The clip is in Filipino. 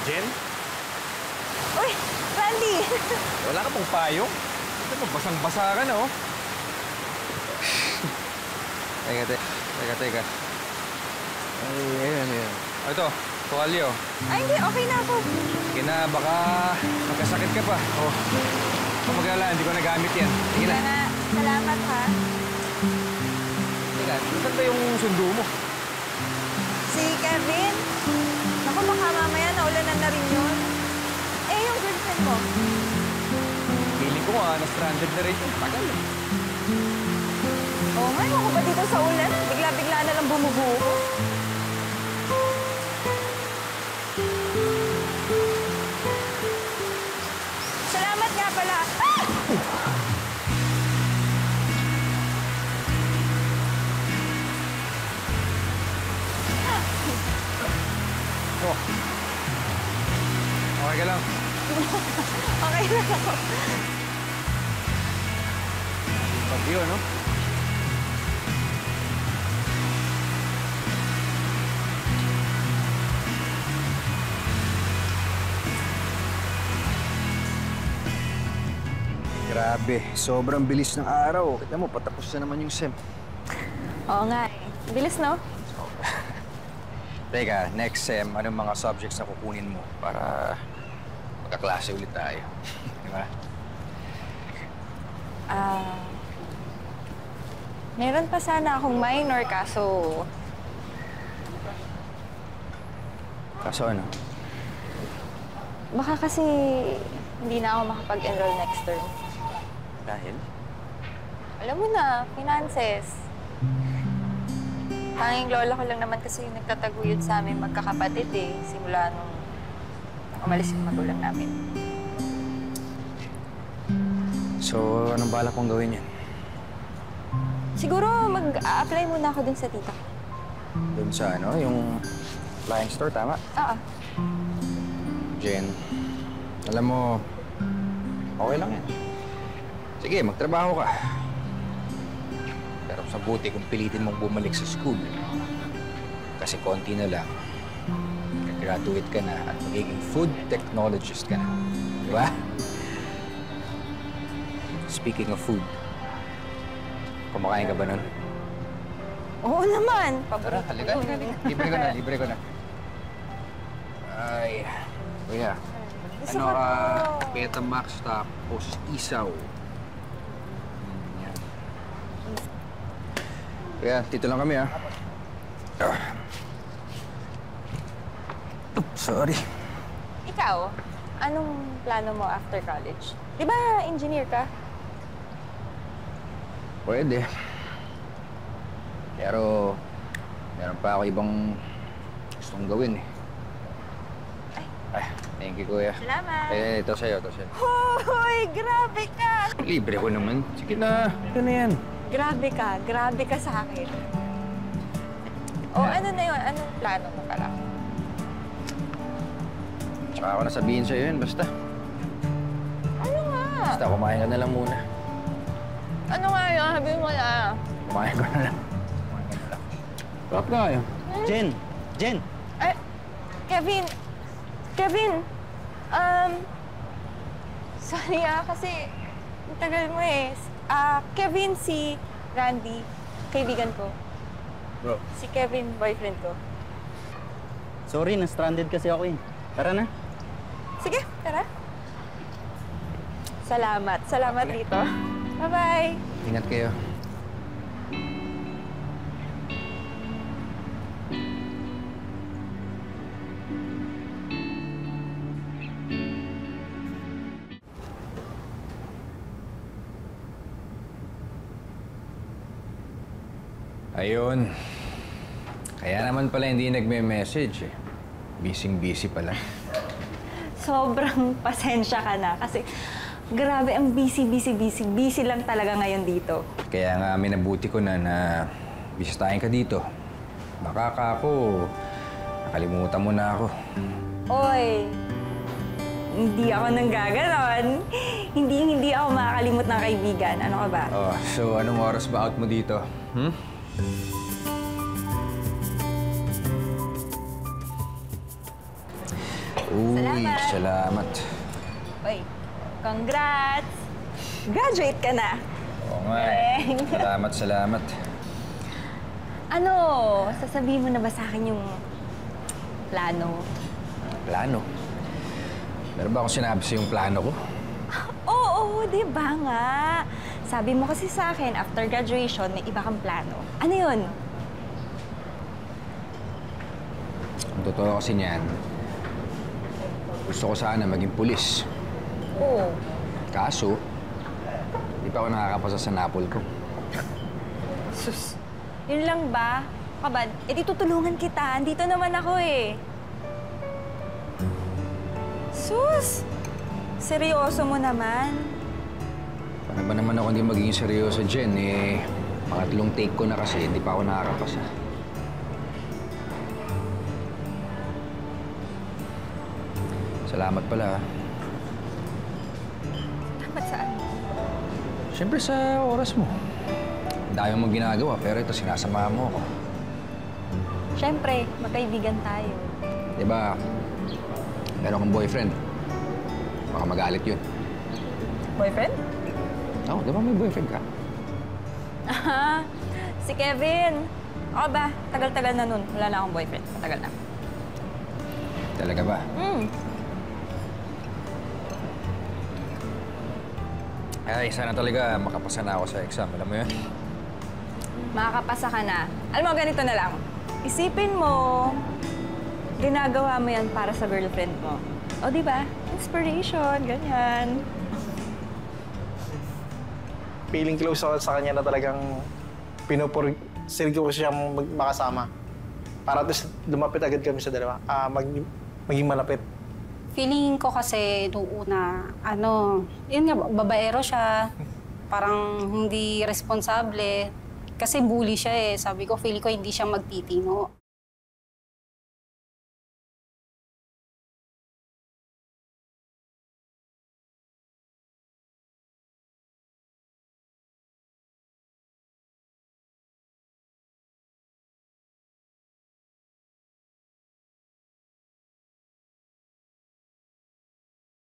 Jen? Uy, Randy! Wala ka pong payong? Ito pa, basang-basa ka na, oh. Teka. Ayan. Ito, tuwalyo. Ay, hindi. Okay na ako. Sige na, baka magkasakit ka pa. Oh. Kung mag-alala, hindi ko nagamit yan. Sige na. Salamat, ha? Teka, saan ba yung sundo mo? Si Kevin? Naku, baka mamaya naulanan na rin yun. Eh, yung girlfriend mo? Feeling ko nga, na-stranded na rin yung tagal. Oo nga, ako ba dito sa ulan? Bigla-bigla na lang bumubuo. Salamat nga pala. Ah! Oh. Okay ka lang? Okay na ako. Pag-iyo, no? Grabe, sobrang bilis ng araw. Kita mo, patapos na naman yung SEM. Oo nga eh. Bilis, no? Teka, next SEM, anong mga subjects na kukunin mo para magkaklase ulit tayo? Di ba? Meron pa sana akong minor kaso... Kaso ano? Baka kasi hindi na ako makapag-enroll next term. Dahil? Alam mo na, finances. Tanging lola ko lang naman kasi yung nagtataguyod sa amin magkakapatid eh. Simula nung umalis yung magulang namin. So, anong balak kong gawin yan? Siguro mag-a-apply muna ako dun sa tita ko. Doon sa ano, yung flying store, tama? Oo. Jen, alam mo, okay lang yan. Sige, magtrabaho ka. Pero sa buti kung pilitin mong bumalik sa school. Kasi konti na lang. Graduate ka na at magiging food technologist ka na. Di ba? Speaking of food, kumakain ka ba nun? Oo naman. Tara, halika. Libre ko na. Ay, kuya. Gusto Ano ko ka, to. Betamax tapos isaw. Yan. Kuya, dito lang kami, ha? Sorry. Ikaw, anong plano mo after college? Di ba engineer ka? Pwede. Pero, meron pa ako ibang gustong gawin, eh. Ay, thank you, kuya. Salamat. Eh, ito sa'yo. Hoy, grabe ka! Libre ko naman. Sige na. Ito na yan. Grabe ka sa akin. O ano na yun? Anong plano mo pala? Tsaka ako nasabihin sa'yo yun, basta. Ano nga? Basta, kumain ka na lang muna. Ano nga yun? Sabihin mo na. Kumain ka na lang. Sarap ka kayo. Jen! Eh, Kevin! Sorry kasi ang tagal mo eh. Kevin, si Randy, kaibigan ko. Bro. Si Kevin, boyfriend ko. Sorry, na-stranded kasi ako eh. Tara na. Sige, tara. Salamat dito. Bye-bye. Ingat kayo. Ayun. Kaya naman pala hindi nagme-message eh. Busy pala. Sobrang pasensya ka na kasi grabe ang busy lang talaga ngayon dito. Kaya nga minabuti ko na bisitahin ka dito. Baka ka ako, nakalimutan mo na ako. Oy, hindi ako nanggaganon. Hindi ako makakalimot ng kaibigan. Ano ka ba? Oh, so anong oras ba out mo dito? Uy, salamat. Uy, congrats! Graduate ka na. Oo nga eh. Salamat. Ano, sasabihin mo na ba sa akin yung plano? Plano? Meron ba akong sinabi sa yung plano ko? Oo, di ba nga? Sabi mo kasi sa akin, after graduation, may iba kang plano. Ano yun? Ang totoo kasi niyan, gusto ko sana maging pulis. Oo. Kaso, di pa ako nakakapasa sa napol ko. Sus, yun lang ba? Kabad, di tutulungan kita. Andito naman ako eh. Sus! Seryoso mo naman. Paano ba naman ako hindi magiging seryoso, Jen? Eh, pangatlong take ko na kasi, hindi pa ako nakakapasa. Salamat pala. Dapat saan? Siyempre sa oras mo. Ang dami mong ginagawa, pero ito sinasamahan mo ako. Siyempre, magkaibigan tayo. Di ba, meron kang boyfriend. Baka magalit yun. Boyfriend? Oo, di ba may boyfriend ka? Aha, si Kevin. Ako ba? Tagal-tagal na nun. Wala na akong boyfriend. Matagal na. Talaga ba? Ay, sana talaga makapasa na ako sa exam. Alam mo yun? Makakapasa ka na. Alam mo, ganito na lang. Isipin mo, ginagawa mo yan para sa girlfriend mo. O, di ba? Inspiration, ganyan. Feeling close ako sa kanya na talagang pinupursilgo ko siyang makasama. Para at least lumapit agad kami sa dalawa. Maging malapit. Feeling ko kasi noong una, yun nga, babaero siya. Parang hindi responsable. Kasi bully siya eh. Sabi ko, feeling ko hindi siya magtitino.